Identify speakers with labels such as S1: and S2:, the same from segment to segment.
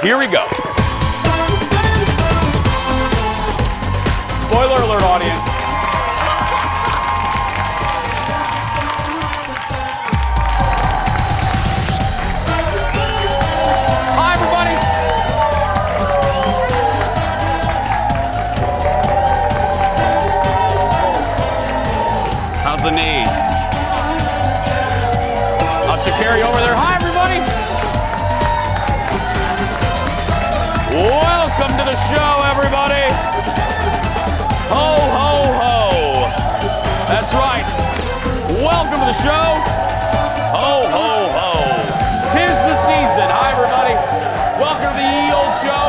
S1: Here we go. Spoiler alert, audience. Hi, everybody. How's the knee? How's Shakari over there? Hi, everybody. Welcome to the show, everybody. Ho, ho, ho. That's right. Welcome to the show. Ho, ho, ho. 'Tis the season. Hi, everybody. Welcome to the Ye Old Show.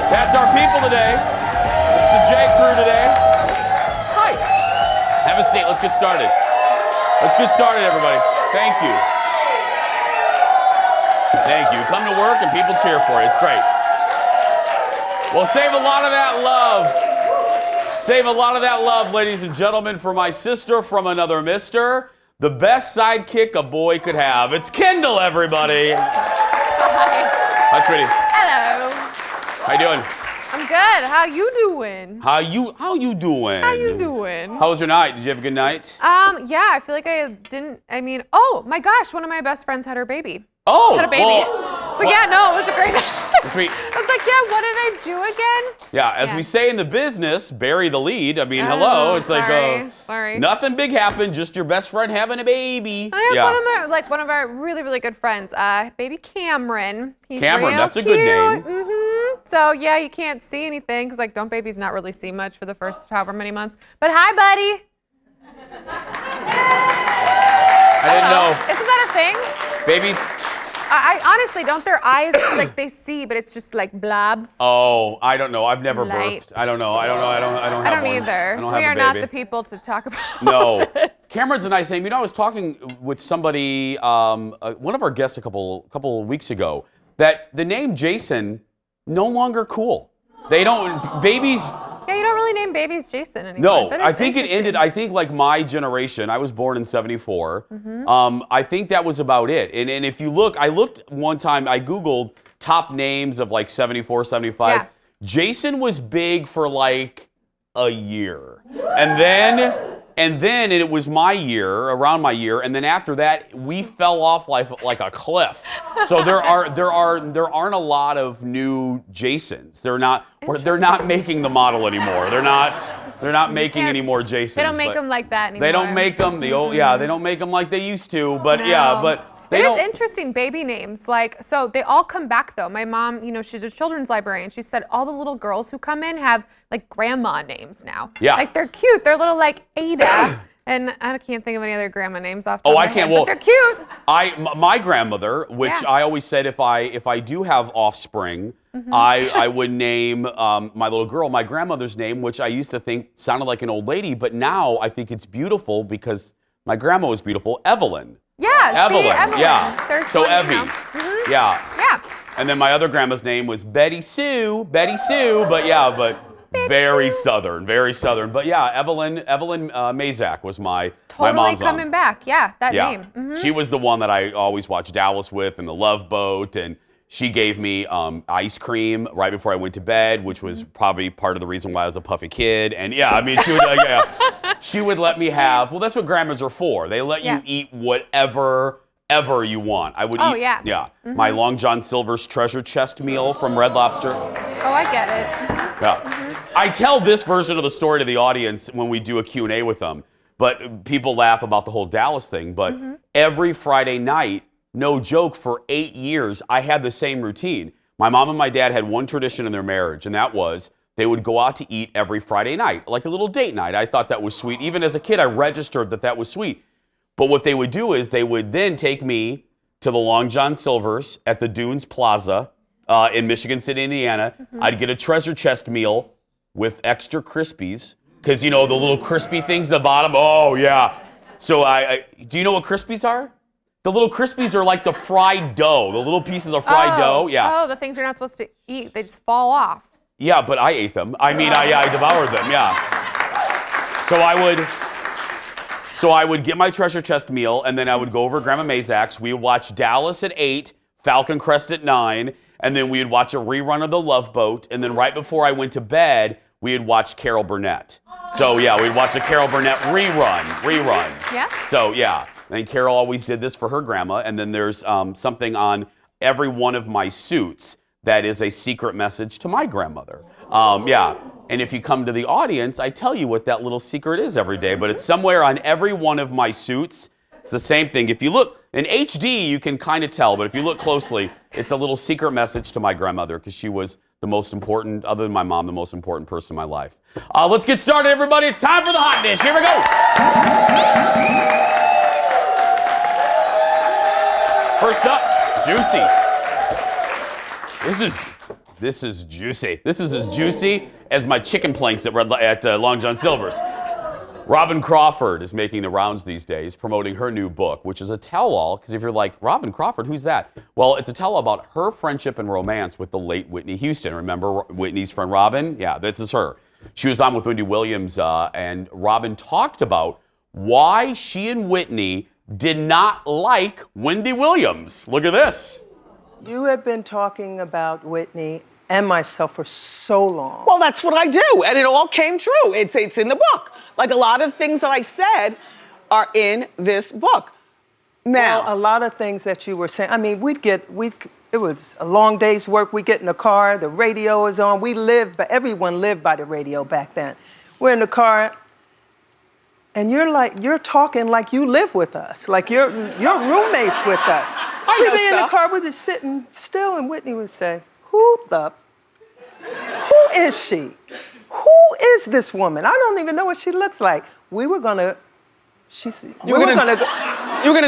S1: That's our people today. It's the J Crew today. Hi. Have a seat. Let's get started. Let's get started, everybody. Thank you. Thank you. Come to work and people cheer for you. It's great. We'll save a lot of that love. Save a lot of that love, ladies and gentlemen, for my sister from another mister. The best sidekick a boy could have. It's Kendall, everybody.
S2: Hi.
S1: Hi, sweetie.
S2: Hello.
S1: How you doing?
S2: I'm good. How you doing?
S1: How you doing?
S2: How you doing?
S1: How was your night? Did you have a good night?
S2: Yeah, I feel like I didn't, oh my gosh, one of my best friends had her baby.
S1: Oh,
S2: Had a baby.
S1: well,
S2: So yeah, no, it was a great night.
S1: sweet.
S2: I was like, yeah, what did I do again?
S1: Yeah, as we say in the business, bury the lead. I mean, hello. It's
S2: sorry.
S1: Nothing big happened, just your best friend having a baby.
S2: I have one of our really, really good friends, baby Cameron. He's
S1: Cameron,
S2: real
S1: that's a
S2: cute.
S1: good name.
S2: Mm-hmm. So yeah, you can't see anything because don't babies not really see much for the first however many months. But hi, buddy.
S1: I didn't know.
S2: Isn't that a thing?
S1: Babies.
S2: I honestly don't. Their eyes like they see, but it's just like blobs.
S1: Oh, I don't know. I've never
S2: Lights.
S1: birthed. I don't know. I don't have
S2: I don't
S1: one.
S2: either.
S1: I don't
S2: We
S1: have
S2: are
S1: a
S2: not
S1: baby.
S2: the people to talk about.
S1: No.
S2: this.
S1: Cameron's a nice name. You know, I was talking with somebody, one of our guests a couple of weeks ago, that the name Jason no longer cool. They don't babies.
S2: Yeah, you don't really name babies Jason anymore.
S1: No,
S2: That is
S1: I think it ended.
S2: interesting.
S1: I think like my generation. I was born in '74.
S2: Mm-hmm.
S1: I think that was about it. And if you look, I looked one time. I Googled top names of like 74, 75.
S2: Yeah.
S1: Jason was big for like a year, and then it was my year, around my year, and then after that we fell off like a cliff. So there aren't a lot of new Jasons. They're not making the model anymore. They're not making any more Jasons.
S2: They don't make them like that anymore.
S1: They don't make them they don't make them like they used to. But
S2: No.
S1: but they
S2: It
S1: don't.
S2: is interesting, baby names. So they all come back though. My mom, she's a children's librarian. She said all the little girls who come in have like grandma names now.
S1: Yeah.
S2: Like they're cute. They're little like Ada. And I can't think of any other grandma names off the top
S1: Oh,
S2: of
S1: I
S2: my
S1: can't.
S2: head,
S1: Well,
S2: but they're cute.
S1: My grandmother, which
S2: Yeah.
S1: I always said if I do have offspring, I would name my little girl my grandmother's name, which I used to think sounded like an old lady, but now I think it's beautiful because my grandma was beautiful, Evelyn.
S2: Yeah,
S1: Evelyn,
S2: see, Evelyn.
S1: yeah.
S2: There's
S1: So
S2: one,
S1: Evie,
S2: Mhm.
S1: yeah.
S2: Yeah.
S1: And then my other grandma's name was Betty Sue, but very southern. But yeah, Evelyn Mazak was my
S2: Totally
S1: mom's
S2: coming
S1: mom.
S2: back. Yeah, that
S1: Yeah,
S2: name. Mhm.
S1: she was the one that I always watched Dallas with and The Love Boat, and she gave me ice cream right before I went to bed, which was probably part of the reason why I was a puffy kid. And yeah, I mean, she would let me have. Well, that's what grandmas are for. They let you eat whatever you want. I would eat.
S2: yeah.
S1: Yeah, my Long John Silver's treasure chest meal from Red Lobster.
S2: Oh, I get it. Mhm.
S1: Yeah. I tell this version of the story to the audience when we do a Q&A with them, but people laugh about the whole Dallas thing. But every Friday night, no joke, for 8 years, I had the same routine. My mom and my dad had one tradition in their marriage, and that was they would go out to eat every Friday night, like a little date night. I thought that was sweet. Even as a kid, I registered that was sweet. But what they would do is they would then take me to the Long John Silver's at the Dunes Plaza in Michigan City, Indiana. I'd get a treasure chest meal with extra Crispies, because the little crispy things at the bottom. Oh yeah. So do you know what Crispies are? The little Crispies are like the fried dough, the little pieces of fried dough. Yeah.
S2: Oh, the things you're not supposed to eat. They just fall off.
S1: Yeah, but I ate them. I mean, I devoured them. Yeah. So I would get my treasure chest meal, and then I would go over to Grandma Mazak's. We would watch Dallas at 8 Falcon Crest at 9, and then we would watch a rerun of The Love Boat, and then right before I went to bed, we would watch Carol Burnett. So yeah, we'd watch a Carol Burnett rerun.
S2: Yeah.
S1: So yeah, and Carol always did this for her grandma, and then there's something on every one of my suits that is a secret message to my grandmother. Yeah, and if you come to the audience, I tell you what that little secret is every day, but it's somewhere on every one of my suits. It's the same thing. If you look in HD, you can kind of tell, but if you look closely, it's a little secret message to my grandmother because she was the most important, other than my mom, the most important person in my life. Let's get started, everybody. It's time for the hot dish. Here we go. First up, juicy. This is juicy. This is as juicy as my chicken planks at Long John Silver's. Robin Crawford is making the rounds these days, promoting her new book, which is a tell-all, because if you're like, Robin Crawford, who's that? Well, it's a tell-all about her friendship and romance with the late Whitney Houston. Remember Whitney's friend Robin? Yeah, this is her. She was on with Wendy Williams, and Robin talked about why she and Whitney did not like Wendy Williams. Look at this.
S3: You have been talking about Whitney and myself for so long.
S4: Well, that's what I do, and it all came true. It's in the book. Like a lot of things that I said are in this book. Now,
S3: Well, a lot of things that you were saying. I mean, it was a long day's work. We get in the car, the radio is on. Everyone lived by the radio back then. We're in the car, and you're talking like you live with us, like you're roommates with us. We'd be in the car, we'd be sitting still, and Whitney would say, who is she? Who is this woman? I don't even know what she looks like. You were gonna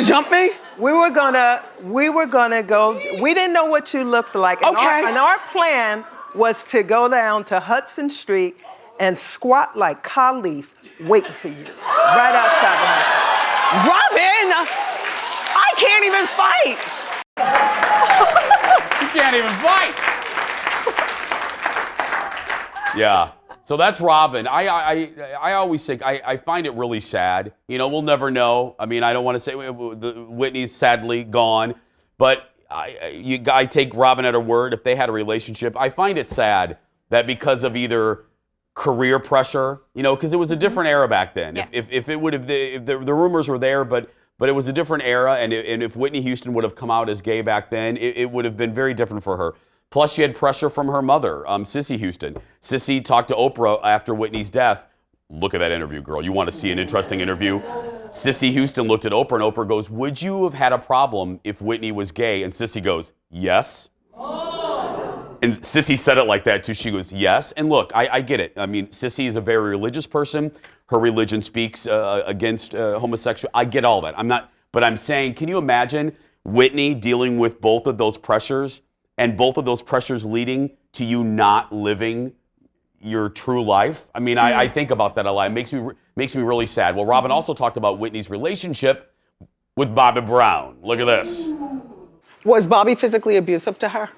S4: jump me?
S3: We were gonna go. We didn't know what you looked like. And
S4: Okay.
S3: our plan was to go down to Hudson Street and squat like Khalif, waiting for you, right outside the house.
S4: Robin, I can't even fight.
S1: You can't even fight. Yeah. So that's Robin. I always think, I find it really sad. You know, we'll never know. I mean, I don't want to say Whitney's sadly gone, but I take Robin at her word. If they had a relationship, I find it sad that because of either career pressure, you know, because it was a different era back then.
S2: Yeah.
S1: If it would have, the rumors were there, but it was a different era, and if Whitney Houston would have come out as gay back then, it would have been very different for her. Plus, she had pressure from her mother, Cissy Houston. Cissy talked to Oprah after Whitney's death. Look at that interview, girl. You want to see an interesting interview? Cissy Houston looked at Oprah, and Oprah goes, would you have had a problem if Whitney was gay? And Cissy goes, yes. And Cissy said it like that, too. She goes, yes. And look, I get it. I mean, Cissy is a very religious person. Her religion speaks against homosexuality. I get all that. But I'm saying, can you imagine Whitney dealing with both of those pressures, and both of those pressures leading to you not living your true life? I mean, I think about that a lot. It makes me really sad. Well, Robin also talked about Whitney's relationship with Bobby Brown. Look at this.
S4: Was Bobby physically abusive to her?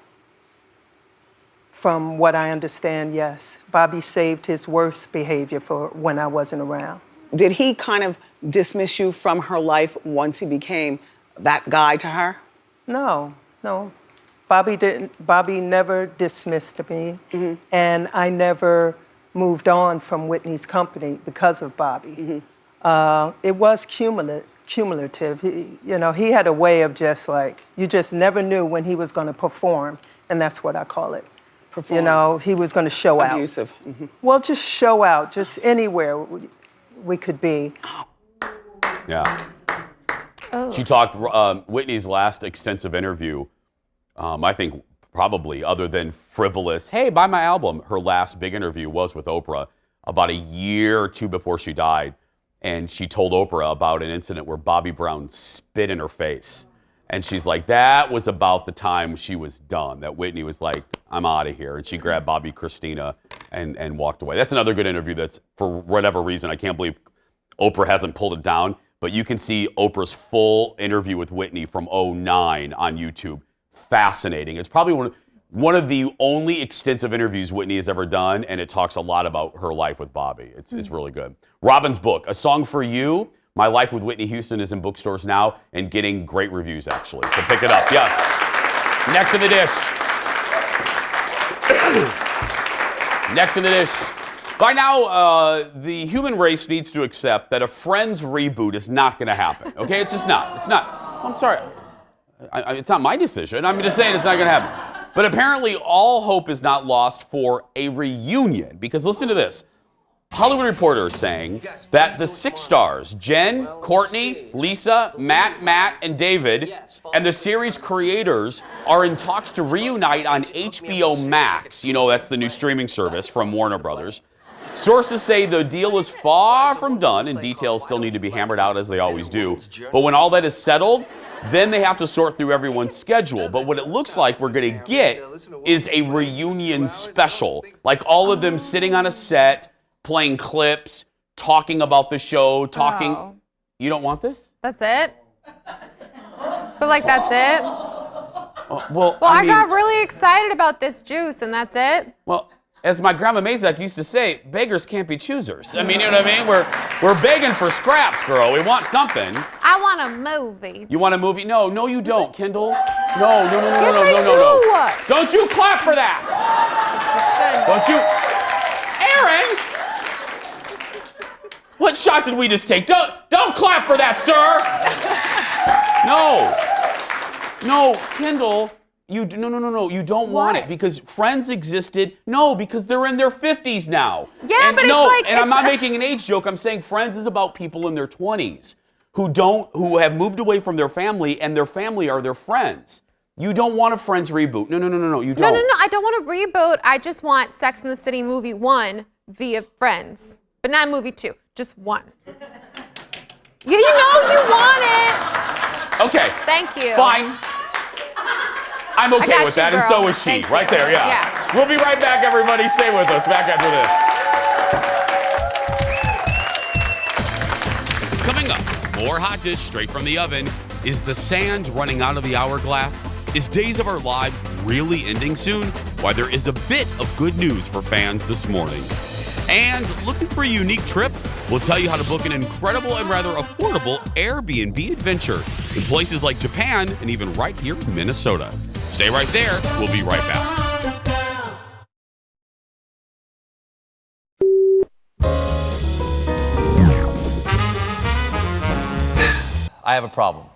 S3: From what I understand, yes. Bobby saved his worst behavior for when I wasn't around.
S4: Did he kind of dismiss you from her life once he became that guy to her?
S3: No. Bobby never dismissed me, and I never moved on from Whitney's company because of Bobby. It was cumulative. He had a way of just like, you just never knew when he was going to perform, and that's what I call it.
S4: Perform.
S3: You know, he was going to show out.
S4: Abusive.
S3: Well, just show out, just anywhere we could be.
S1: Yeah.
S2: Oh.
S1: She talked, Whitney's last extensive interview, I think probably other than frivolous, hey, buy my album, her last big interview was with Oprah about a year or two before she died. And she told Oprah about an incident where Bobby Brown spit in her face. And she's like, that was about the time she was done, that Whitney was like, I'm out of here. And she grabbed Bobby Christina and walked away. That's another good interview that's, for whatever reason, I can't believe Oprah hasn't pulled it down. But you can see Oprah's full interview with Whitney from '09 on YouTube. Fascinating. It's probably one of the only extensive interviews Whitney has ever done, and it talks a lot about her life with Bobby. It's really good. Robin's book, A Song for You, My Life with Whitney Houston, is in bookstores now and getting great reviews, actually. So pick it up. Yeah. Next in the dish. Next in the dish. By now, the human race needs to accept that a Friends reboot is not going to happen. Okay, it's just not. It's not. Oh, I'm sorry. It's not my decision. I'm just saying it's not going to happen. But apparently, all hope is not lost for a reunion. Because listen to this. Hollywood Reporter is saying that the 6 stars, Jen, Courtney, Lisa, Matt, and David, and the series creators are in talks to reunite on HBO Max. You know, that's the new streaming service from Warner Brothers. Sources say the deal is far from done and details still need to be hammered out as they always do. But when all that is settled, then they have to sort through everyone's schedule. But what it looks like we're going to get is a reunion special. Like all of them sitting on a set, playing clips, talking about the show, talking. Oh. You don't want this?
S2: That's it? But like that's it?
S1: Well,
S2: I got really excited about this juice and that's it?
S1: Well, as my grandma Mazak used to say, beggars can't be choosers. I mean, you know what I mean? We're begging for scraps, girl. We want something.
S2: I want a movie.
S1: You want a movie? No, you don't, Kendall. No.
S2: Yes, I do.
S1: Don't you clap for that. Don't you? Aaron! What shot did we just take? Don't clap for that, sir! No, Kendall. No. You don't want it because Friends existed. No, because they're in their 50s now.
S2: Yeah, but it's like.
S1: And I'm not making an age joke. I'm saying Friends is about people in their 20s who have moved away from their family, and their family are their friends. You don't want a Friends reboot. No. You don't.
S2: No. I don't want a reboot. I just want Sex and the City movie 1 via Friends, but not movie 2. Just 1. You know you want it.
S1: Okay.
S2: Thank you.
S1: Fine. I'm okay with that,
S2: girl.
S1: And so is she.
S2: Thank
S1: right
S2: you.
S1: there, yeah. We'll be right back, everybody. Stay with us. Back after this. Coming up, more hot dish straight from the oven. Is the sand running out of the hourglass? Is Days of Our Lives really ending soon? Why, there is a bit of good news for fans this morning. And looking for a unique trip? We'll tell you how to book an incredible and rather affordable Airbnb adventure in places like Japan and even right here in Minnesota. Stay right there. We'll be right back.
S5: I have a problem.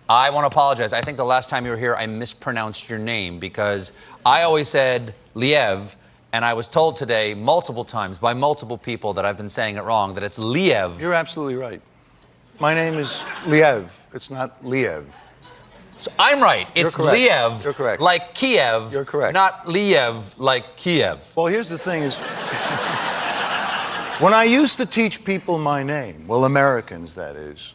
S5: I want to apologize. I think the last time you were here, I mispronounced your name because I always said Liev, and I was told today multiple times by multiple people that I've been saying it wrong, that it's Liev.
S6: You're absolutely right. My name is Liev. It's not Liev.
S5: So I'm right. It's Liev.
S6: You're correct.
S5: Like Kiev.
S6: You're correct.
S5: Not Liev like Kiev.
S6: Well, here's the thing is, when I used to teach people my name, well, Americans, that is,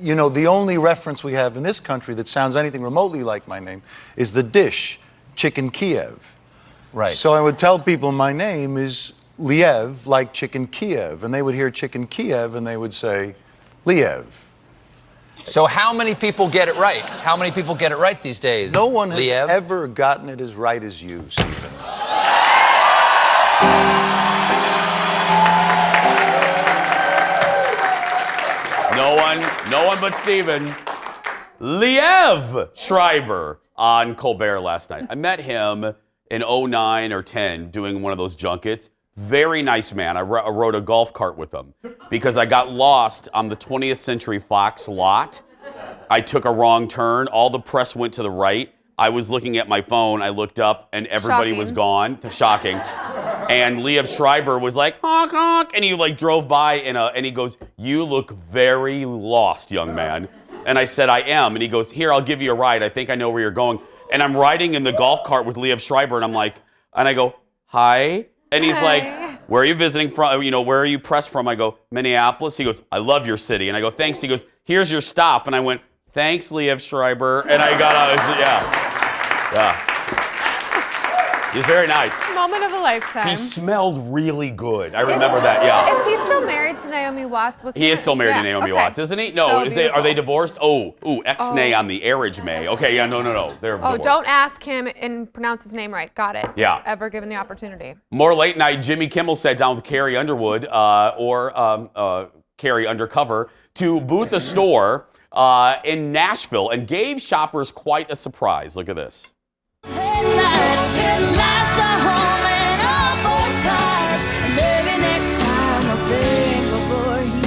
S6: you know, the only reference we have in this country that sounds anything remotely like my name is the dish, chicken Kiev.
S5: Right.
S6: So I would tell people my name is Liev, like chicken Kiev, and they would hear chicken Kiev and they would say Liev.
S5: So how many people get it right? How many people get it right these days?
S6: No one has
S5: Liev?
S6: ever gotten it as right as you, Stephen.
S1: No one but Steven. Liev Schreiber on Colbert last night. I met him in 09 or 10 doing one of those junkets. Very nice man. I rode a golf cart with him because I got lost on the 20th Century Fox lot. I took a wrong turn. All the press went to the right. I was looking at my phone. I looked up and everybody was gone. Shocking. And Liev Schreiber was like, honk, honk. And he like drove by and he goes, "You look very lost, young man." And I said, "I am." And he goes, "Here, I'll give you a ride. I think I know where you're going." And I'm riding in the golf cart with Liev Schreiber and I go, "Hi." And he's like, "Where are you visiting from? You know, where are you pressed from?" I go, "Minneapolis." He goes, "I love your city." And I go, "Thanks." He goes, "Here's your stop." And I went, "Thanks, Liev Schreiber." And I got out. Yeah. He's very nice.
S2: Moment of a lifetime.
S1: He smelled really good. I remember that, yeah.
S2: Is he still married to Naomi Watts?
S1: He is still married to Naomi Watts, isn't he? No, are they divorced? Ex-nay on the Arage May. Okay, yeah, no. They're divorced.
S2: Don't ask him and pronounce his name right. Got it.
S1: Yeah.
S2: If ever given the opportunity.
S1: More late night, Jimmy Kimmel sat down with Carrie Underwood, Carrie Undercover, to boot the store. in Nashville and gave shoppers quite a surprise. Look at this.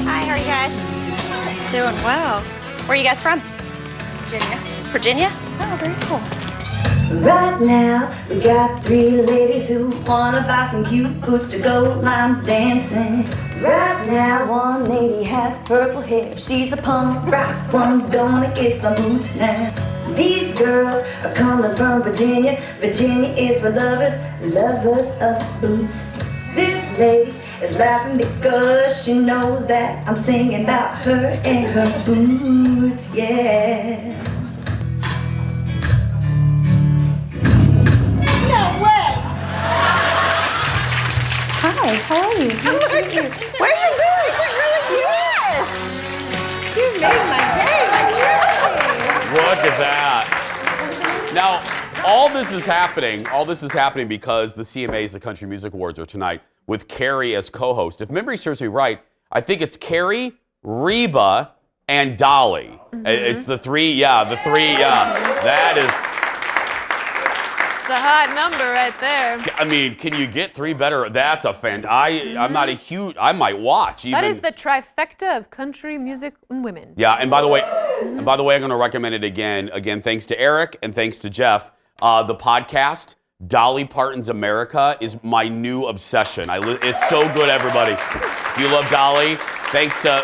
S7: Hi, how are you guys? Doing well. Where are you guys from? Virginia. Virginia? Oh, very cool.
S8: Right now, we got 3 ladies who wanna buy some cute boots to go line dancing. Right now, one lady has purple hair. She's the punk rock one, gonna get some boots now. These girls are coming from Virginia. Virginia is for lovers, lovers of boots. This lady is laughing because she knows that I'm singing about her and her boots, yeah.
S7: Hi, how are you?
S4: Where's your boots?
S7: Yes! You made my day, my jersey.
S1: Look at that. Now, all this is happening because the CMAs, the Country Music Awards, are tonight with Carrie as co-host. If memory serves me right, I think it's Carrie, Reba, and Dolly. It's the three, That is...
S2: It's a hot number right there.
S1: I mean, can you get 3 better? That's a fan. I'm not a huge. I might watch. Even.
S2: That is the trifecta of country music and women.
S1: Yeah, and by the way, I'm going to recommend it again. Again, thanks to Eric and thanks to Jeff. The podcast Dolly Parton's America is my new obsession. It's so good, everybody. If you love Dolly, thanks to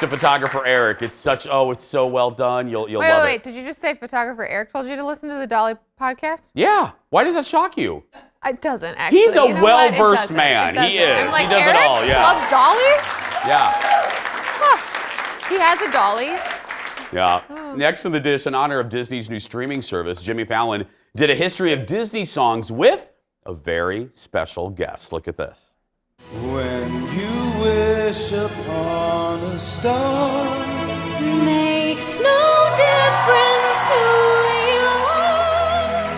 S1: photographer Eric. It's so well done. You'll love it.
S2: Wait, did you just say photographer Eric told you to listen to the Dolly podcast?
S1: Yeah. Why does that shock you?
S2: It doesn't actually.
S1: He's a
S2: You know
S1: well-versed
S2: what? It
S1: man.
S2: doesn't.
S1: He is.
S2: I'm like,
S1: He does
S2: Eric
S1: it all. Yeah.
S2: Loves Dolly?
S1: Yeah.
S2: Huh. He has a Dolly.
S1: Yeah. Next in the dish, in honor of Disney's new streaming service, Jimmy Fallon did a history of Disney songs with a very special guest. Look at this.
S9: When you wish upon a star,
S7: Makes no difference who you are.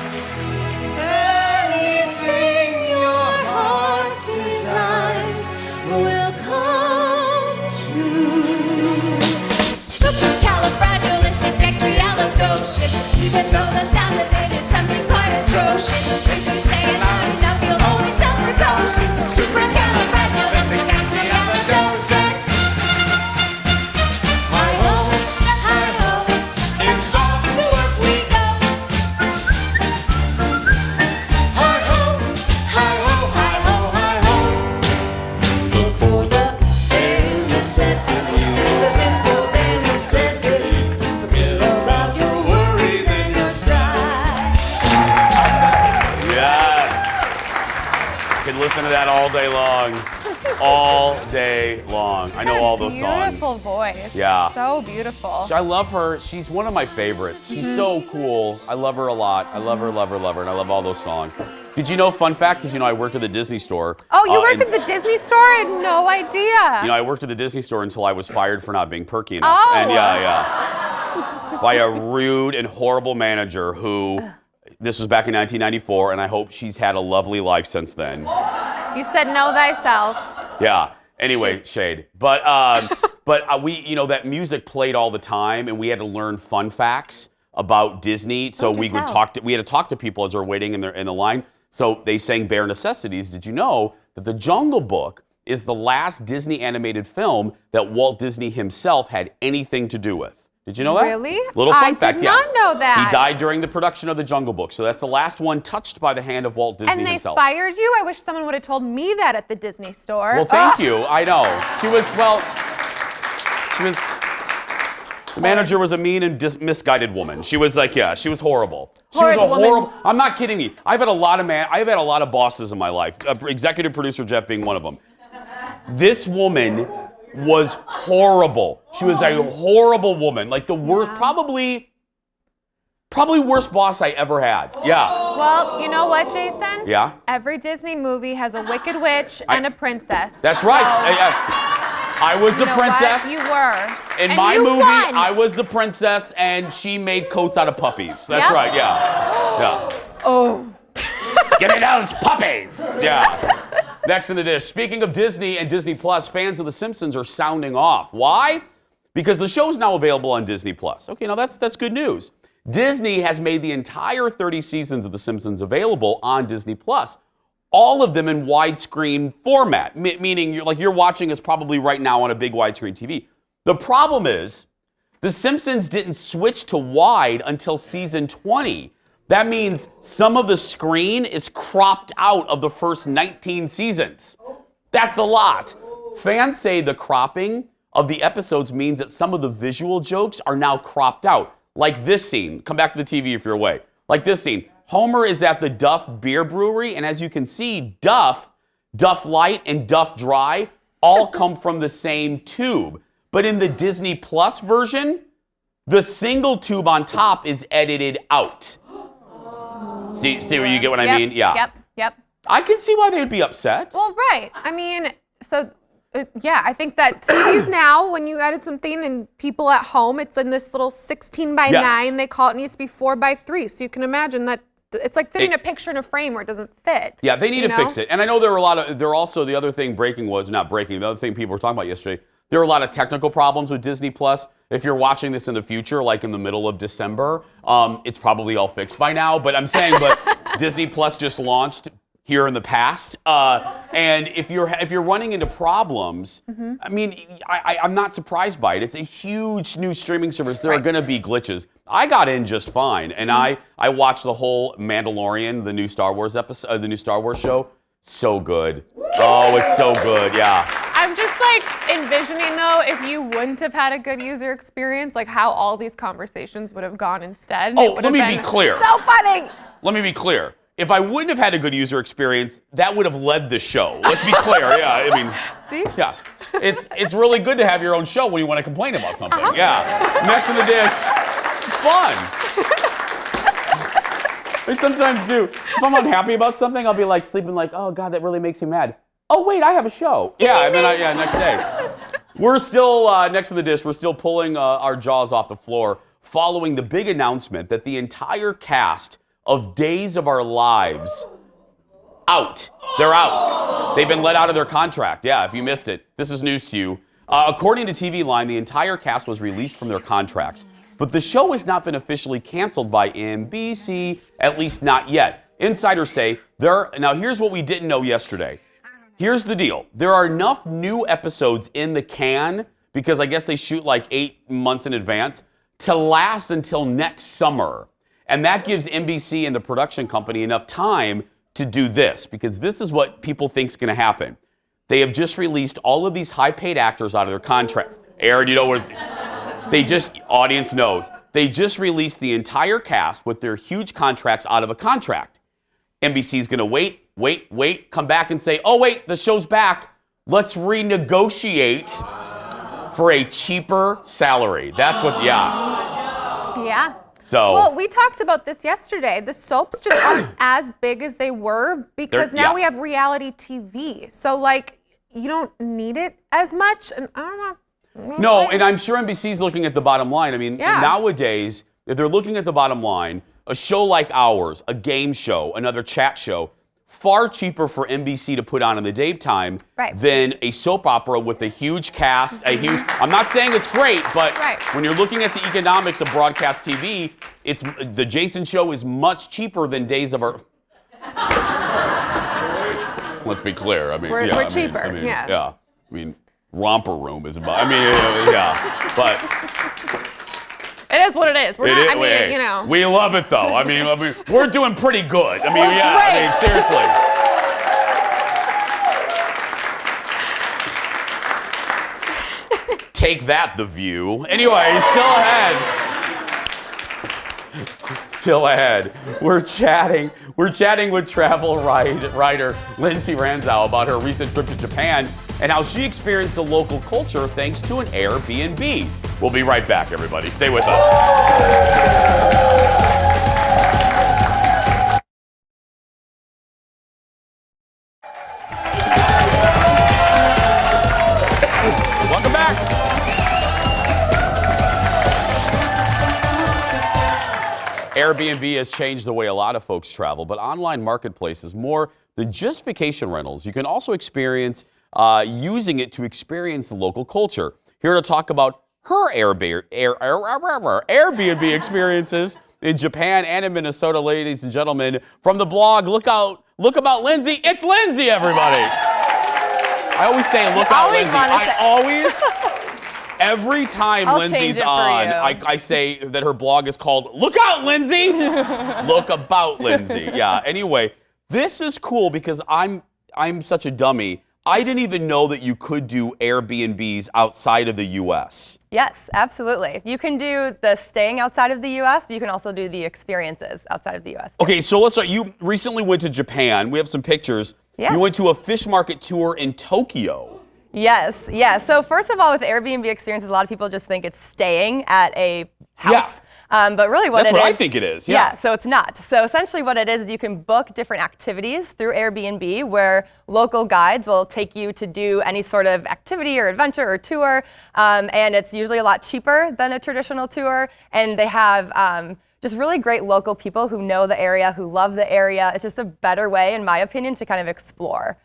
S9: anything
S7: Your heart desires will come true. Supercalifragilisticexpialidocious. Even though the sound of it is something quite atrocious, if you say it loud enough, you'll always sound precocious. Supercalifragilisticexpialidocious. Hi-ho, hi-ho,
S9: it's off
S7: to work we go. Hi-ho, hi-ho, hi-ho, hi-ho. Look for the bare necessities, the simple bare necessities. Forget about your worries and your strife.
S1: Yes. Can listen to that all day long. All day long. I know all those songs.
S2: Beautiful voice.
S1: Yeah.
S2: So beautiful.
S1: I love her. She's one of my favorites. She's so cool. I love her a lot. I love her, and I love all those songs. Did you know, fun fact, because I worked at the Disney store.
S2: Oh, you worked at the Disney store? I had no idea.
S1: I worked at the Disney store until I was fired for not being perky enough.
S2: Oh.
S1: And by a rude and horrible manager who, this was back in 1994, and I hope she's had a lovely life since then.
S2: You said know thyself.
S1: Yeah. Anyway, shade. But we, that music played all the time, and we had to learn fun facts about Disney. So we had to talk to people as they're waiting in the line. So they sang Bare Necessities. Did you know that The Jungle Book is the last Disney animated film that Walt Disney himself had anything to do with? Did you know that?
S2: Really?
S1: Little fun fact,
S2: I did not know that.
S1: He died during the production of The Jungle Book, so that's the last one touched by the hand of Walt Disney himself.
S2: And they fired you? I wish someone would have told me that at the Disney store.
S1: Well, thank you. I know. The manager was a mean and misguided woman. She was she was horrible. She was a horrible. I'm not kidding you. I've had a lot of bosses in my life. Executive producer Jeff being one of them. This woman was horrible. She was a horrible woman. Like the worst, probably worst boss I ever had. Yeah.
S2: Well, you know what, Jason?
S1: Yeah?
S2: Every Disney movie has a wicked witch and a princess.
S1: That's right. I was the princess.
S2: What? You were.
S1: In my movie, I was the princess, and she made coats out of puppies. That's right, yeah.
S2: Oh.
S1: Give me those puppies! Yeah. Next in the dish. Speaking of Disney and Disney Plus, fans of The Simpsons are sounding off. Why? because the show is now available on Disney Plus. Okay, now that's good news. Disney has made the entire 30 seasons of The Simpsons available on Disney Plus. All of them in widescreen format, meaning you're watching us probably right now on a big widescreen TV. The problem is, The Simpsons didn't switch to wide until season 20. That means some of the screen is cropped out of the first 19 seasons. That's a lot. Fans say the cropping of the episodes means that some of the visual jokes are now cropped out. Like this scene. Come back to the TV if you're away. Like this scene. Homer is at the Duff Beer Brewery, and as you can see, Duff Light, and Duff Dry all come from the same tube. But in the Disney Plus version, the single tube on top is edited out. See where you get what I mean? Yeah.
S2: Yep.
S1: I can see why they would be upset.
S2: Well, right. I mean, so, yeah, I think that TVs now, when you edit something and people at home, it's in this little 16 by 9, they call it, and it used to be 4 by 3. So you can imagine that it's like fitting a picture in a frame where it doesn't fit.
S1: Yeah, they need to fix it. And I know there are also, the other thing the other thing people were talking about yesterday, there are a lot of technical problems with Disney Plus. If you're watching this in the future, like in the middle of December, it's probably all fixed by now. But I'm saying, Disney Plus just launched here in the past, and if you're running into problems, I mean, I'm not surprised by it. It's a huge new streaming service. There are going to be glitches. I got in just fine, and I watched the whole Mandalorian, the new Star Wars episode, the new Star Wars show. So good. Oh, it's so good. Yeah.
S2: I'm just like envisioning though, if you wouldn't have had a good user experience, like how all these conversations would have gone instead.
S1: Oh, let me be clear.
S2: So funny.
S1: Let me be clear. If I wouldn't have had a good user experience, that would have led the show. Let's be clear. Yeah, I mean,
S2: see?
S1: Yeah, it's really good to have your own show when you want to complain about something. Yeah, next in the dish, it's fun. I sometimes do. If I'm unhappy about something, I'll be like sleeping like, oh God, that really makes me mad. Oh wait, I have a show. Yeah, and then next day. We're still next to the dish. We're still pulling our jaws off the floor following the big announcement that the entire cast of Days of Our Lives out. They're out. They've been let out of their contract. Yeah, if you missed it, this is news to you. According to TV Line, the entire cast was released from their contracts, but the show has not been officially canceled by NBC, at least not yet. Insiders say now here's what we didn't know yesterday. Here's the deal. There are enough new episodes in the can, because I guess they shoot like 8 months in advance, to last until next summer. And that gives NBC and the production company enough time to do this, because this is what people think is going to happen. They have just released all of these high-paid actors out of their contract. Aaron, you know what audience knows. They just released the entire cast with their huge contracts out of a contract. NBC's going to wait, come back and say, oh, wait, the show's back. Let's renegotiate for a cheaper salary. That's what,
S2: Yeah.
S1: So,
S2: well, we talked about this yesterday. The soaps just aren't as big as they were because now we have reality TV. So, like, you don't need it as much. And I don't know.
S1: No, and I'm sure NBC's looking at the bottom line. I mean, nowadays, if they're looking at the bottom line, a show like ours, a game show, another chat show, far cheaper for NBC to put on in the daytime than a soap opera with a huge cast, I'm not saying it's great, but when you're looking at the economics of broadcast TV, the Jason Show is much cheaper than Days of Our... Let's be clear. I mean,
S2: we're cheaper.
S1: I mean, Romper Room is about, but...
S2: It is what it is. You know.
S1: We love it, though. I mean, we're doing pretty good. I mean, seriously. Take that, The View. Anyway, still ahead. We're chatting with travel writer Lindsay Ranzow about her recent trip to Japan and how she experienced the local culture thanks to an Airbnb. We'll be right back, everybody. Stay with us. Welcome back. Airbnb has changed the way a lot of folks travel, but online marketplace is more than just vacation rentals. You can also experience using it to experience the local culture. Here to talk about her Airbnb experiences in Japan and in Minnesota, ladies and gentlemen. From the blog, Look About Lindsay, it's Lindsay, everybody. I always say look out Lindsay. Every time Lindsay's on, I say that her blog is called Look Out Lindsay. Look About Lindsay. Yeah, anyway, this is cool because I'm such a dummy. I didn't even know that you could do Airbnbs outside of the U.S.
S10: Yes, absolutely. You can do the staying outside of the U.S., but you can also do the experiences outside of the U.S.
S1: Okay, so let's start. You recently went to Japan. We have some pictures.
S10: Yeah.
S1: You went to a fish market tour in Tokyo.
S10: Yes, yeah. So first of all, with Airbnb experiences, a lot of people just think it's staying at a house. But really what
S1: That's what I think it is, yeah.
S10: So it's not. So essentially what it is you can book different activities through Airbnb where local guides will take you to do any sort of activity or adventure or tour. And it's usually a lot cheaper than a traditional tour. And they have just really great local people who know the area, who love the area. It's just a better way, in my opinion, to kind of explore.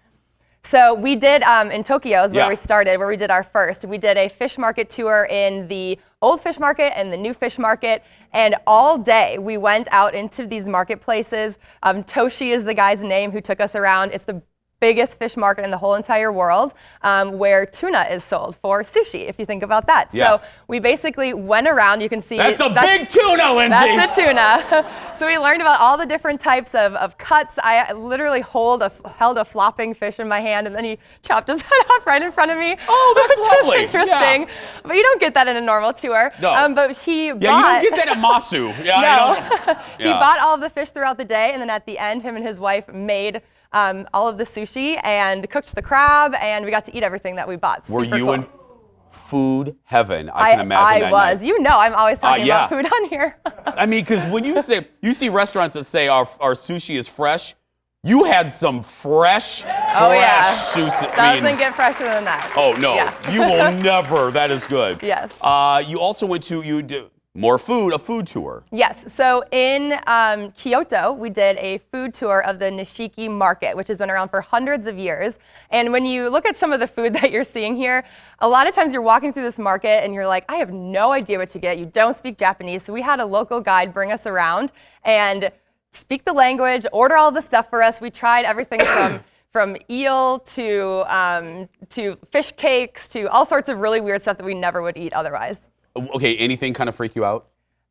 S10: So we did, in Tokyo is where we started, where we did our first. We did a fish market tour in the old fish market and the new fish market. And all day we went out into these marketplaces. Toshi is the guy's name who took us around. It's the biggest fish market in the whole entire world, where tuna is sold for sushi, if you think about that.
S1: Yeah.
S10: So we basically went around. You can see
S1: that's a big tuna, Lindsay.
S10: That's a tuna. So we learned about all the different types of cuts. I literally held a flopping fish in my hand, and then he chopped his head off right in front of me.
S1: Oh, that's lovely.
S10: Which was interesting. Yeah. But you don't get that in a normal tour.
S1: No.
S10: But he bought...
S1: Yeah, you don't get that at Masu. Yeah,
S10: no.
S1: He
S10: bought all of the fish throughout the day, and then at the end, him and his wife made all of the sushi and cooked the crab, and we got to eat everything that we bought.
S1: Were
S10: Super
S1: you
S10: cool.
S1: in food heaven? I can imagine that.
S10: I was.
S1: Night.
S10: You know, I'm always talking about food on here.
S1: I mean, because when you see restaurants that say our sushi is fresh, you had some fresh sushi.
S10: Doesn't get fresher than that.
S1: Oh no, you will never. That is good.
S10: Yes.
S1: You also went to a food tour.
S10: Yes, so in Kyoto, we did a food tour of the Nishiki market, which has been around for hundreds of years. And when you look at some of the food that you're seeing here, a lot of times you're walking through this market and you're like, I have no idea what to get. You don't speak Japanese. So we had a local guide bring us around and speak the language, order all the stuff for us. We tried everything from eel to fish cakes to all sorts of really weird stuff that we never would eat otherwise.
S1: Okay, anything kind of freak you out?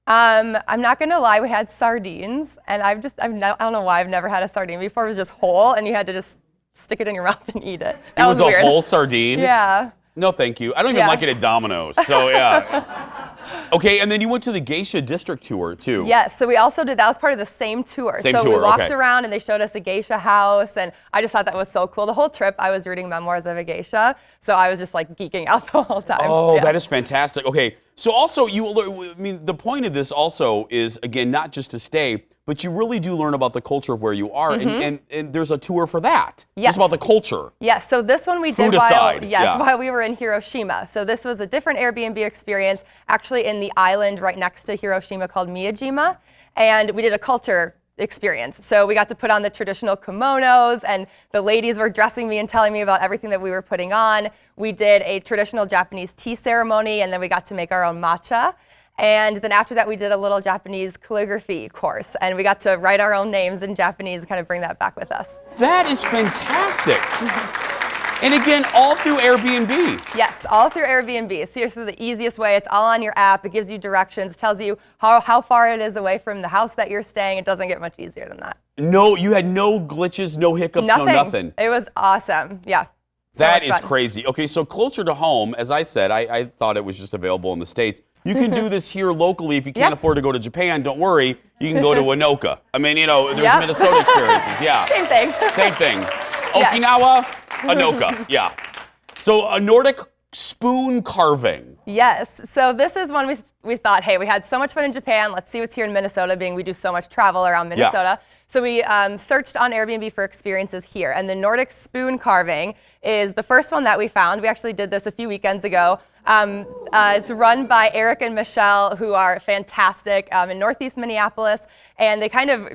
S10: I'm not gonna lie, we had sardines, and I don't know why I've never had a sardine before. It was just whole, and you had to just stick it in your mouth and eat it. That was weird.
S1: A whole sardine?
S10: Yeah.
S1: No, thank you. I don't even like it at Domino's, so yeah. Okay, and then you went to the geisha district tour too.
S10: Yes, so we also did, that was part of the same tour. We walked around and they showed us a geisha house, and I just thought that was so cool. The whole trip I was reading memoirs of a geisha, so I was just like geeking out the whole time.
S1: Oh, that is fantastic. Okay, so also the point of this also is, again, not just to stay, but you really do learn about the culture of where you are, and there's a tour for that.
S10: Yes.
S1: It's about the culture.
S10: Yes, so this one we did while we were in Hiroshima. So this was a different Airbnb experience, actually in the island right next to Hiroshima called Miyajima, and we did a culture experience. So we got to put on the traditional kimonos, and the ladies were dressing me and telling me about everything that we were putting on. We did a traditional Japanese tea ceremony, and then we got to make our own matcha. And then after that, we did a little Japanese calligraphy course, and we got to write our own names in Japanese and kind of bring that back with us.
S1: That is fantastic. And again, all through Airbnb.
S10: Yes, all through Airbnb. Seriously, the easiest way. It's all on your app. It gives you directions, tells you how far it is away from the house that you're staying. It doesn't get much easier than that.
S1: No, you had no glitches, no hiccups, no nothing.
S10: It was awesome. Yeah.
S1: That is crazy. Okay, so closer to home, as I said, I thought it was just available in the States. You can do this here locally. If you can't afford to go to Japan, don't worry. You can go to Anoka. I mean, there's Minnesota experiences. Yeah.
S10: Same thing.
S1: Same thing. Okinawa, Anoka. Yeah. So a Nordic spoon carving.
S10: Yes. So this is one we thought, hey, we had so much fun in Japan. Let's see what's here in Minnesota, being we do so much travel around Minnesota. Yeah. So we searched on Airbnb for experiences here, and the Nordic spoon carving is the first one that we found. We actually did this a few weekends ago. It's run by Eric and Michelle, who are fantastic in Northeast Minneapolis, and they kind of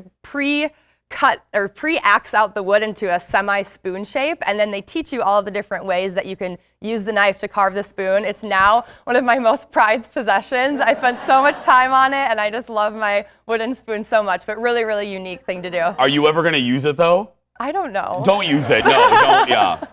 S10: cut or pre-axe out the wood into a semi-spoon shape, and then they teach you all of the different ways that you can use the knife to carve the spoon. It's now one of my most prized possessions. I spent so much time on it, and I just love my wooden spoon so much, but really, really unique thing to do.
S1: Are you ever going to use it, though?
S10: I don't know.
S1: Don't use it. No, don't. Yeah.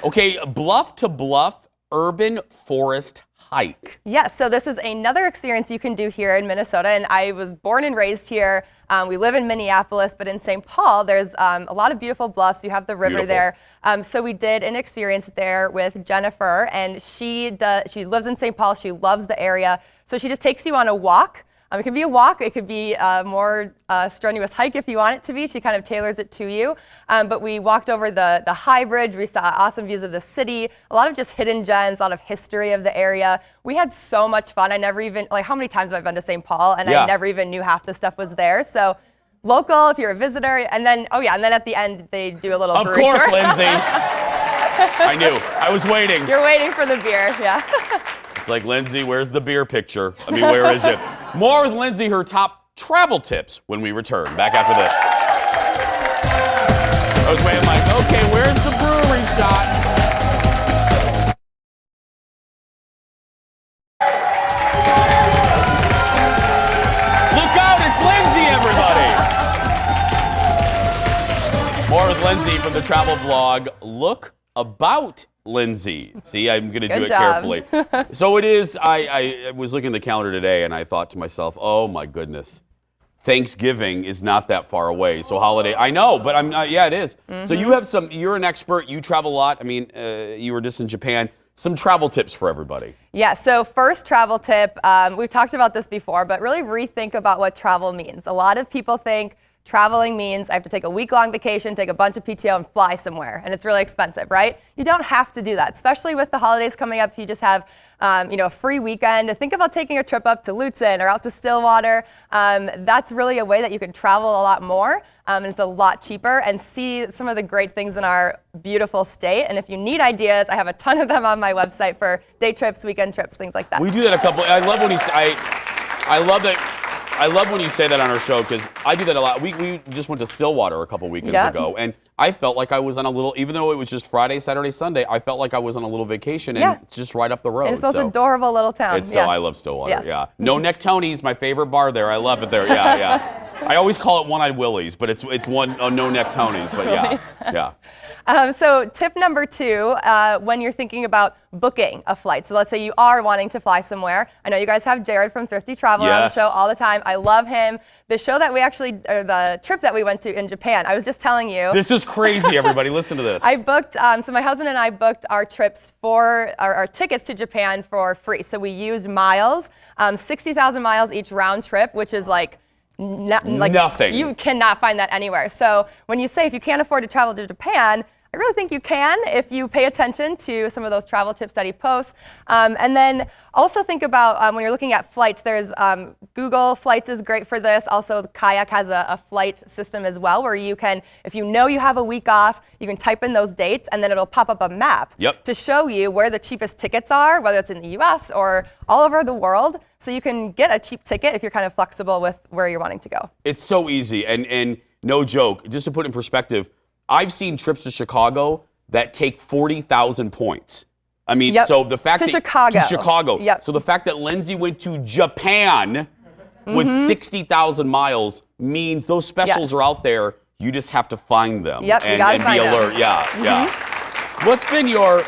S1: Okay, bluff to bluff urban forest hike.
S10: Yes, so this is another experience you can do here in Minnesota, and I was born and raised here. We live in Minneapolis, but in St. Paul, there's a lot of beautiful bluffs. You have the river there. So we did an experience there with Jennifer, and she lives in St. Paul. She loves the area. So she just takes you on a walk. It could be a walk. It could be a more strenuous hike if you want it to be. She kind of tailors it to you. But we walked over the High Bridge. We saw awesome views of the city, a lot of just hidden gems, a lot of history of the area. We had so much fun. I never even, like, how many times have I been to St. Paul? And I never even knew half the stuff was there. So local, if you're a visitor. And then, and then at the end, they do a little
S1: Of
S10: brewery
S1: course,
S10: tour.
S1: Lindsay. I knew. I was waiting.
S10: You're waiting for the beer, yeah.
S1: It's like, Lindsay, where's the beer picture? I mean, where is it? More with Lindsay, her top travel tips when we return. Back after this. I was waiting like, okay, where's the brewery shot? Look out, it's Lindsay, everybody. More with Lindsay from the travel blog, Look About Lindsay. See, I'm going to do it carefully. So it is, I was looking at the calendar today and I thought to myself, oh my goodness, Thanksgiving is not that far away. So holiday, I know, but I'm not, yeah, it is. So you have you're an expert, you travel a lot. I mean, you were just in Japan. Some travel tips for everybody.
S10: Yeah, so first travel tip, we've talked about this before, but really rethink about what travel means. A lot of people think traveling means I have to take a week-long vacation, take a bunch of PTO, and fly somewhere, and it's really expensive, right? You don't have to do that, especially with the holidays coming up. If you just have, a free weekend, think about taking a trip up to Lutzen or out to Stillwater. That's really a way that you can travel a lot more, and it's a lot cheaper, and see some of the great things in our beautiful state. And if you need ideas, I have a ton of them on my website for day trips, weekend trips, things like that.
S1: We do that a couple. I love when I love that. I love when you say that on our show because I do that a lot. We just went to Stillwater a couple weekends ago, and I felt like I was on a little, even though it was just Friday, Saturday, Sunday, I felt like I was on a little vacation, and it's just right up the road.
S10: And it's those adorable little town.
S1: So I love Stillwater, No Neck Tony's, my favorite bar there. I love it there, I always call it One-Eyed Willie's, but it's No Neck Tony's, but yeah.
S10: So tip number 2, when you're thinking about booking a flight. So let's say you are wanting to fly somewhere. I know you guys have Jared from Thrifty Travel on the show all the time. I love him. The show that the trip that we went to in Japan, I was just telling you.
S1: This is crazy, everybody. Listen to this.
S10: I booked, so my husband and I booked our trips for our tickets to Japan for free. So we used miles, 60,000 miles each round trip, which is like
S1: nothing.
S10: You cannot find that anywhere. So when you say if you can't afford to travel to Japan, I really think you can if you pay attention to some of those travel tips that he posts. And then also think about when you're looking at flights, there's Google Flights is great for this. Also, Kayak has a flight system as well where you can, if you know you have a week off, you can type in those dates and then it'll pop up a map to show you where the cheapest tickets are, whether it's in the US or all over the world. So you can get a cheap ticket if you're kind of flexible with where you're wanting to go.
S1: It's so easy. And no joke, just to put in perspective, I've seen trips to Chicago that take 40,000 points. I mean, so the fact
S10: to Chicago.
S1: So the fact that Lindsay went to Japan with 60,000 miles means those specials are out there. You just have to find them and be alert. What's been your,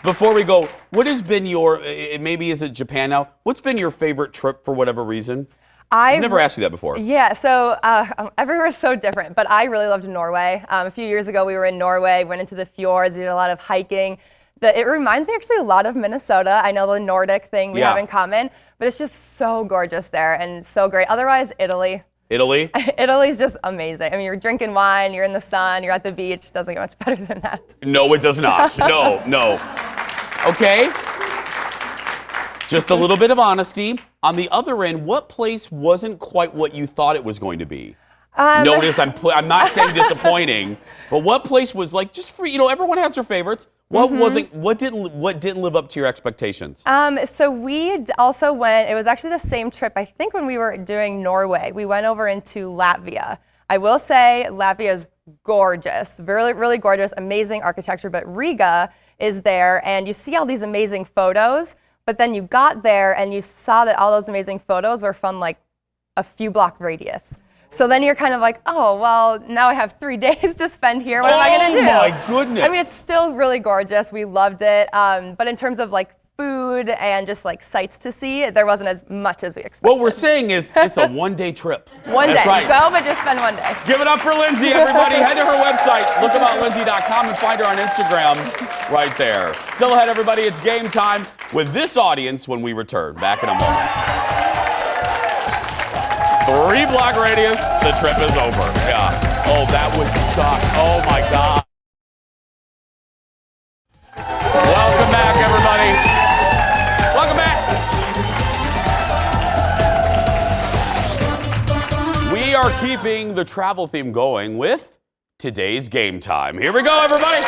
S1: before we go, what has been your, maybe is it Japan now? What's been your favorite trip for whatever reason? I've never asked you that before.
S10: Yeah, so everywhere's so different, but I really loved Norway. A few years ago, we were in Norway, went into the fjords, we did a lot of hiking. It reminds me actually a lot of Minnesota. I know the Nordic thing we have in common, but it's just so gorgeous there and so great. Otherwise, Italy.
S1: Italy?
S10: Italy's just amazing. I mean, you're drinking wine, you're in the sun, you're at the beach. Doesn't get much better than that.
S1: No, it does not. No. Okay. Just a little bit of honesty. On the other end, what place wasn't quite what you thought it was going to be? Notice I'm not saying disappointing, but what place was like just for, everyone has their favorites. What didn't live up to your expectations?
S10: So we also went, it was actually the same trip, I think when we were doing Norway. We went over into Latvia. I will say Latvia is gorgeous, really, really gorgeous, amazing architecture, but Riga is there, and you see all these amazing photos, but then you got there and you saw that all those amazing photos were from like a few block radius. So then you're kind of like, oh, well, now I have 3 days to spend here. What am I going to do?
S1: Oh, my goodness.
S10: I mean, it's still really gorgeous. We loved it. But in terms of like food and just like sights to see, there wasn't as much as we expected.
S1: What we're saying is it's a one-day trip.
S10: One
S1: That's
S10: day.
S1: right.
S10: Go, but just spend 1 day.
S1: Give it up for Lindsay, everybody. Head to her website, lookaboutlindsay.com, and find her on Instagram right there. Still ahead, everybody. It's game time with this audience when we return. Back in a moment. 3-block radius, the trip is over. Yeah. Oh, that would suck. Oh, my God. Welcome back, everybody. Welcome back. We are keeping the travel theme going with today's game time. Here we go, everybody.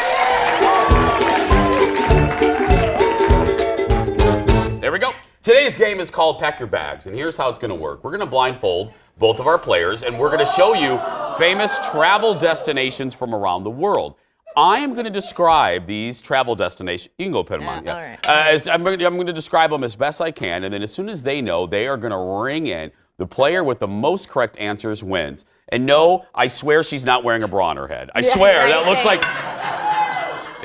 S1: There we go. Today's game is called Pack Your Bags, and here's how it's going to work. We're going to blindfold both of our players, and we're going to show you famous travel destinations from around the world. I am going to describe these travel destinations. You can go put them on. Yeah.
S11: All right.
S1: I'm going to describe them as best I can, and then as soon as they know, they are going to ring in. The player with the most correct answers wins. And no, I swear she's not wearing a bra on her head. I swear, that looks like...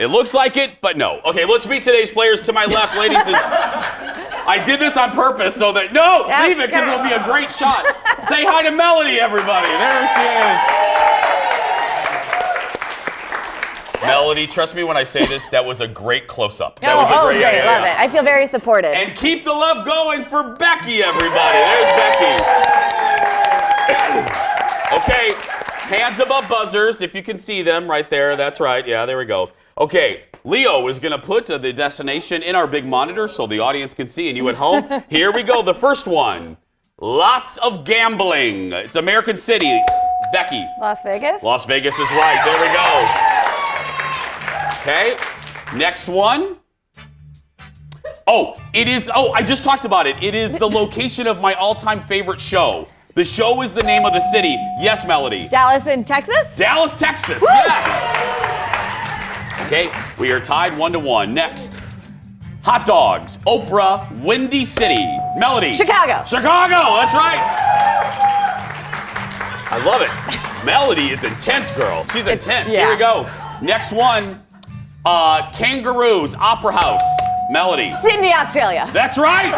S1: It looks like it, but no. Okay, let's meet today's players. To my left, ladies and... I did this on purpose so that... No, leave it, because it'll be a great shot. Say hi to Melody, everybody. There she is. Melody, trust me when I say this, that was a great close-up. That was a great,
S11: great. Love it. I feel very supported.
S1: And keep the love going for Becky, everybody. There's Becky. Okay, hands above buzzers, if you can see them right there. That's right. Yeah, there we go. Okay, Leo is going to put the destination in our big monitor so the audience can see, and you at home. Here we go. The first one. Lots of gambling. It's American City. Becky.
S11: Las Vegas?
S1: Las Vegas is right. There we go. Okay, next one. Oh, it is, I just talked about it. It is the location of my all-time favorite show. The show is the name of the city. Yes, Melody.
S11: Dallas in Texas?
S1: Dallas, Texas,
S11: Woo!
S1: yes. Okay, we are tied 1-1. Next, hot dogs, Oprah, Windy City. Melody.
S11: Chicago.
S1: Chicago, that's right. I love it. Melody is intense, girl. She's intense.
S11: Yeah.
S1: Here we go. Next one. Kangaroos, Opera House. Melody.
S11: Sydney, Australia.
S1: That's right.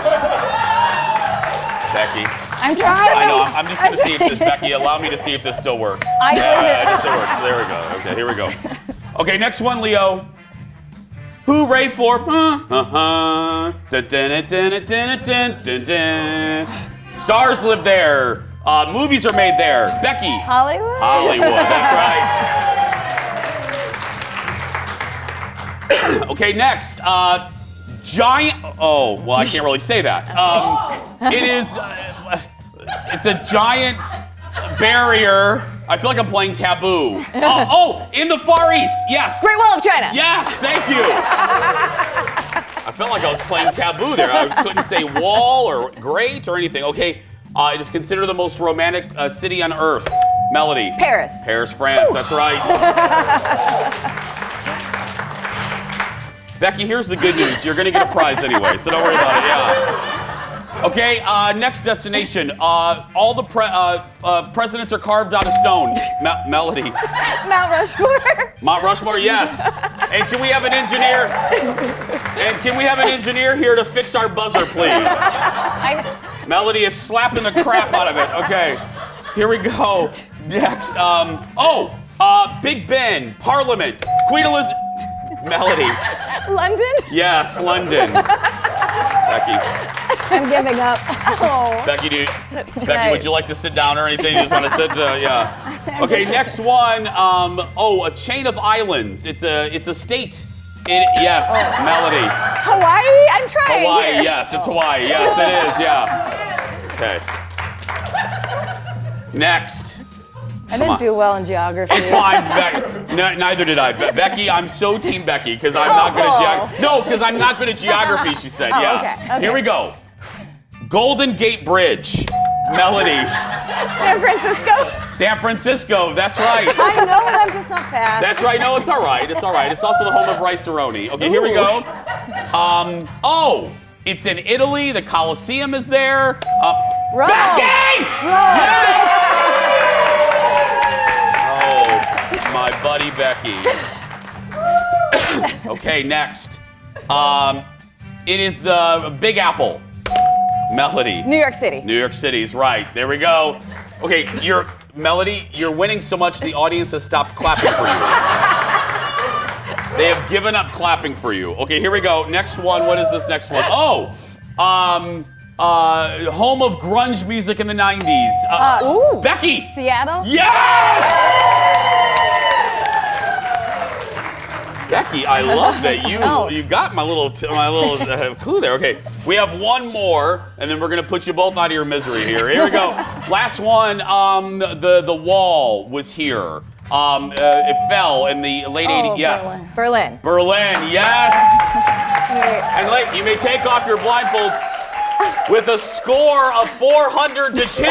S1: Becky.
S11: I'm trying.
S1: I know. I'm just going to see if this, Becky, allow me to see if this still works.
S11: I believe it.
S1: It still works. There we go. Okay, here we go. Okay, next one, Leo. Hooray for Stars live there. Movies are made there. Becky.
S11: Hollywood?
S1: Hollywood, that's right. Okay, next. Giant. Oh, well, I can't really say that. It is. It's a giant barrier. I feel like I'm playing Taboo. In the Far East. Yes.
S11: Great Wall of China.
S1: Yes, thank you. I felt like I was playing Taboo there. I couldn't say wall or great or anything. Okay, it is considered the most romantic city on earth. Melody.
S11: Paris.
S1: Paris, France. That's right. Becky, here's the good news. You're going to get a prize anyway, so don't worry about it. Yeah. Okay, next destination. All the presidents are carved out of stone. Melody.
S11: Mount Rushmore.
S1: Mount Rushmore, yes. And can we have an engineer? And can we have an engineer here to fix our buzzer, please? Melody is slapping the crap out of it. Okay, here we go. Next, Big Ben, Parliament, Queen Elizabeth. Melody.
S11: London?
S1: Yes, London. Becky.
S11: I'm giving up. Oh.
S1: Becky, would you like to sit down or anything? You just want to sit? Yeah. Okay, next one. A chain of islands. It's a state. Yes, Melody.
S11: Hawaii? I'm trying.
S1: Hawaii,
S11: here.
S1: yes, it's Hawaii. Yes, it is, yeah. Okay. Next.
S11: I didn't do well in geography.
S1: It's fine, Becky. Neither did I. Becky, I'm so team Becky because I'm not good at geography. No, because I'm not good at geography, she said. Yeah.
S11: Okay.
S1: Here we go. Golden Gate Bridge. Melody.
S11: San Francisco.
S1: San Francisco, that's right.
S11: I know it, I'm just not fast.
S1: That's right. No, it's all right. It's all right. It's also the home of rice-a-roni. Okay, here we go. Oh, it's in Italy. The Colosseum is there.
S11: Rome.
S1: Becky!
S11: Rome.
S1: Yes! Oh, my buddy Becky. Okay, next. It is the Big Apple. Melody.
S11: New York City.
S1: New York City's right. There we go. Okay, Melody, you're winning so much the audience has stopped clapping for you. They have given up clapping for you. Okay, here we go. Next one. What is this next one? Oh, home of grunge music in the 90s.
S11: Ooh.
S1: Becky.
S11: Seattle.
S1: Yes! Becky, I love that you got my little clue there. Okay, we have one more, and then we're gonna put you both out of your misery here. Here we go. Last one. The wall was here. It fell in the late 80s. Yes.
S11: Berlin.
S1: Berlin. Yes. And you may take off your blindfolds. With a score of 400 to 2,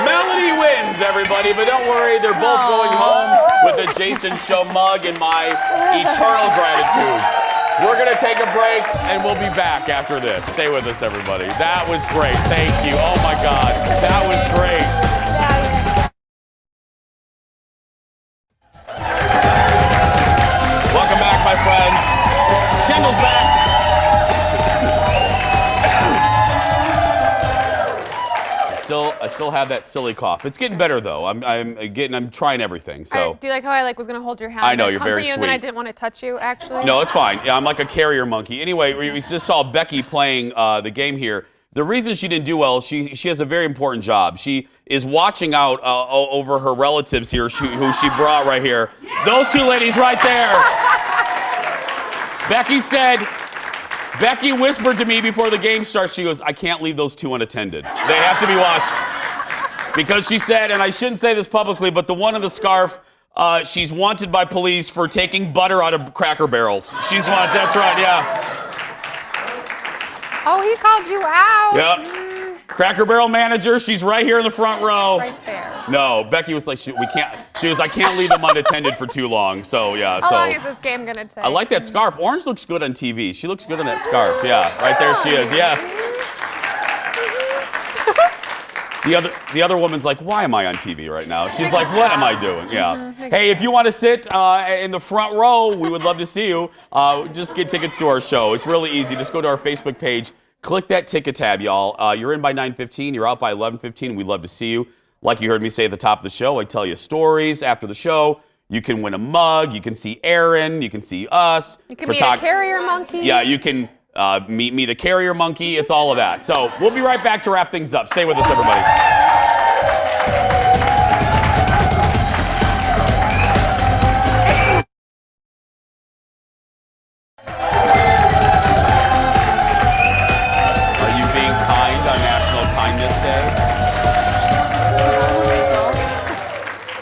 S1: Melody wins, everybody. But don't worry, they're both going home with a Jason Show mug and my eternal gratitude. We're going to take a break, and we'll be back after this. Stay with us, everybody. That was great. Thank you. Oh, my God. That was great. Welcome back, my friends. Kendall's back. I still have that silly cough. It's getting better though. I'm trying everything. So
S2: do you like how I was gonna hold your hand?
S1: I know, you're very
S2: you, and then I didn't want to touch you actually.
S1: No, it's fine. Yeah, I'm like a carrier monkey. Anyway, we just saw Becky playing the game here. The reason she didn't do well, she has a very important job. She is watching out over her relatives here, who she brought right here. Those two ladies right there. Becky whispered to me before the game starts, she goes, I can't leave those two unattended. They have to be watched. Because she said, and I shouldn't say this publicly, but the one in the scarf, she's wanted by police for taking butter out of Cracker Barrels. She's wanted, that's right, yeah.
S2: Oh, he called you out.
S1: Yep. Cracker Barrel manager, she's right here in the front row.
S2: Right there.
S1: No, Becky was like, I can't leave them unattended for too long. So yeah.
S2: How long is this game gonna take?
S1: I like that scarf. Orange looks good on TV. She looks good on that scarf. Yeah, right there she is. Yes. The other woman's like, why am I on TV right now? She's like, what am I doing? Yeah. Hey, if you want to sit in the front row, we would love to see you. Just get tickets to our show. It's really easy. Just go to our Facebook page. Click that ticket tab, y'all. You're in by 9:15. You're out by 11:15. We'd love to see you. Like you heard me say at the top of the show, I tell you stories after the show. You can win a mug. You can see Aaron. You can see us.
S2: You can meet a carrier monkey.
S1: Yeah, you can meet me, the carrier monkey. It's all of that. So we'll be right back to wrap things up. Stay with us, everybody.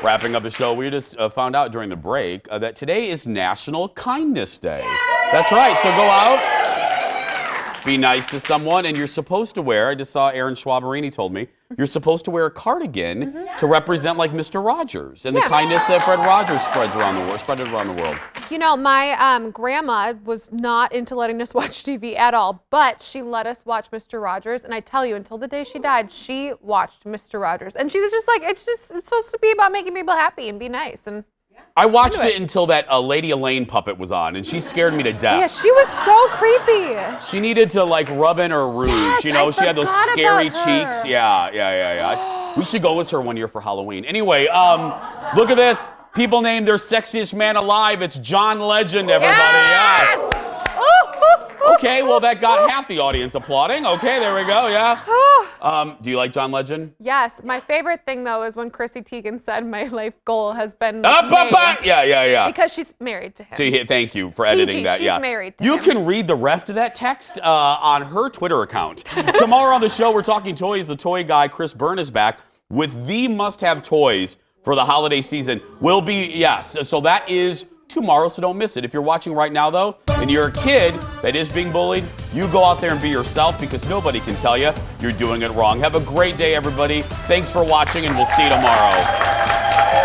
S1: Wrapping up the show, we just found out during the break that today is National Kindness Day. That's right, so go out, be nice to someone, and you're supposed to wear, I just saw Aaron Schwaberini told me, you're supposed to wear a cardigan to represent like Mr. Rogers and the kindness that Fred Rogers spread around the world.
S2: You know, my grandma was not into letting us watch TV at all, but she let us watch Mr. Rogers, and I tell you, until the day she died, she watched Mr. Rogers, and she was just like, it's supposed to be about making people happy and be nice, and
S1: I watched it until that Lady Elaine puppet was on, and she scared me to death.
S2: Yeah, she was so creepy.
S1: She needed to like rub in her rouge,
S2: yes,
S1: you know, she had those scary
S2: about her.
S1: cheeks. Yeah. We should go with her one year for Halloween. Anyway, look at this. People named their sexiest man alive. It's John Legend, everybody.
S2: Yes!
S1: Yeah. Okay, well, that got half the audience applauding. Okay, there we go, yeah. Do you like John Legend?
S2: Yes. My favorite thing, though, is when Chrissy Teigen said my life goal has been
S1: Yeah.
S2: Because she's married to him.
S1: So thank you for editing that.
S2: She's married to
S1: you
S2: him.
S1: can read the rest of that text on her Twitter account. Tomorrow on the show, we're talking toys. The toy guy, Chris Byrne, is back with the must-have toys for the holiday season. So that is tomorrow, so don't miss it. If you're watching right now, though, and you're a kid that is being bullied, you go out there and be yourself because nobody can tell you you're doing it wrong. Have a great day, everybody. Thanks for watching, and we'll see you tomorrow.